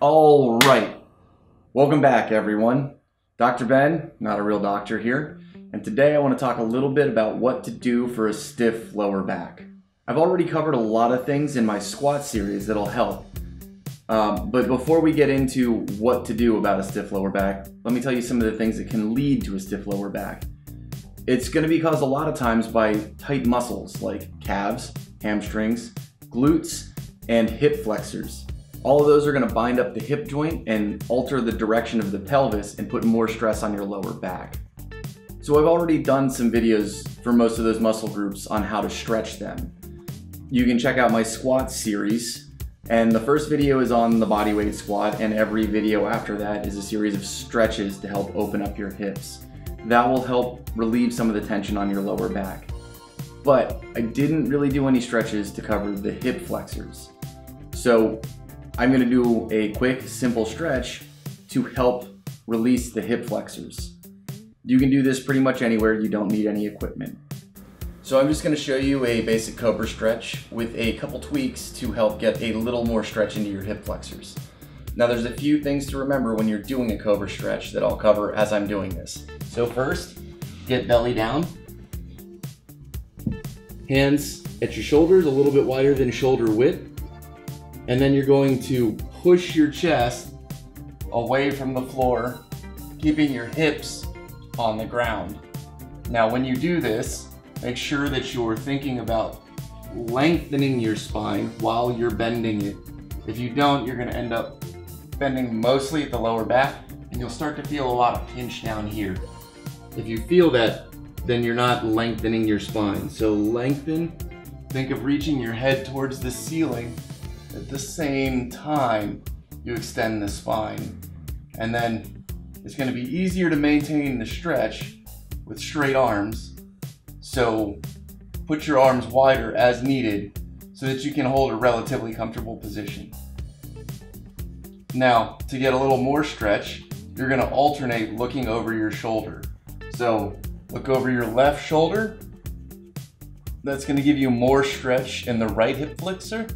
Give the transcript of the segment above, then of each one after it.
All right, welcome back everyone. Dr. Ben, not a real doctor here, and today I want to talk a little bit about what to do for a stiff lower back. I've already covered a lot of things in my squat series that'll help, but before we get into what to do about a stiff lower back, let me tell you some of the things that can lead to a stiff lower back. It's going to be caused a lot of times by tight muscles like calves, hamstrings, glutes, and hip flexors. All of those are going to bind up the hip joint and alter the direction of the pelvis and put more stress on your lower back. So I've already done some videos for most of those muscle groups on how to stretch them. You can check out my squat series, and the first video is on the bodyweight squat, and every video after that is a series of stretches to help open up your hips. That will help relieve some of the tension on your lower back. But I didn't really do any stretches to cover the hip flexors. So I'm going to do a quick, simple stretch to help release the hip flexors. You can do this pretty much anywhere. You don't need any equipment. So I'm just going to show you a basic Cobra Stretch with a couple tweaks to help get a little more stretch into your hip flexors. Now there's a few things to remember when you're doing a Cobra Stretch that I'll cover as I'm doing this. So first, get belly down. Hands at your shoulders, a little bit wider than shoulder width. And then you're going to push your chest away from the floor, keeping your hips on the ground. Now when you do this, make sure that you're thinking about lengthening your spine while you're bending it. If you don't, you're going to end up bending mostly at the lower back, and you'll start to feel a lot of pinch down here. If you feel that, then you're not lengthening your spine. So lengthen, think of reaching your head towards the ceiling. At the same time, you extend the spine. And then it's going to be easier to maintain the stretch with straight arms. So put your arms wider as needed so that you can hold a relatively comfortable position. Now, to get a little more stretch, you're going to alternate looking over your shoulder. So look over your left shoulder. That's going to give you more stretch in the right hip flexor.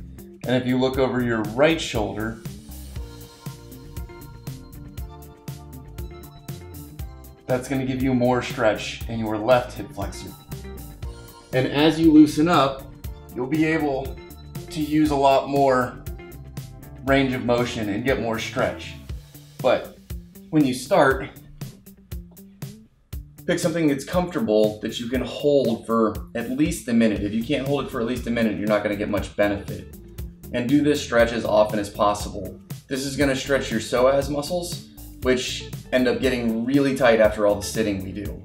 And if you look over your right shoulder, that's going to give you more stretch in your left hip flexor. And as you loosen up, you'll be able to use a lot more range of motion and get more stretch. But when you start, pick something that's comfortable that you can hold for at least a minute. If you can't hold it for at least a minute, you're not going to get much benefit. And do this stretch as often as possible. This is going to stretch your psoas muscles, which end up getting really tight after all the sitting we do.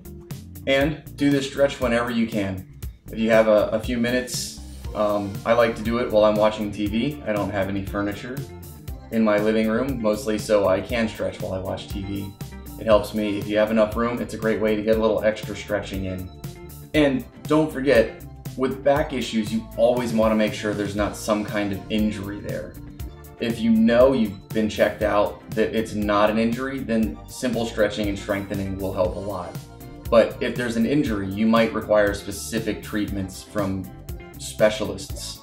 And do this stretch whenever you can. If you have a few minutes, I like to do it while I'm watching TV. I don't have any furniture in my living room, mostly so I can stretch while I watch TV. It helps me. If you have enough room, it's a great way to get a little extra stretching in. And don't forget, with back issues, you always want to make sure there's not some kind of injury there. If you know you've been checked out that it's not an injury, then simple stretching and strengthening will help a lot. But if there's an injury, you might require specific treatments from specialists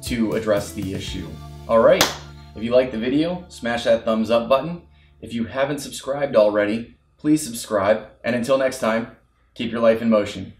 to address the issue. All right, if you liked the video, smash that thumbs up button. If you haven't subscribed already, please subscribe. And until next time, keep your life in motion.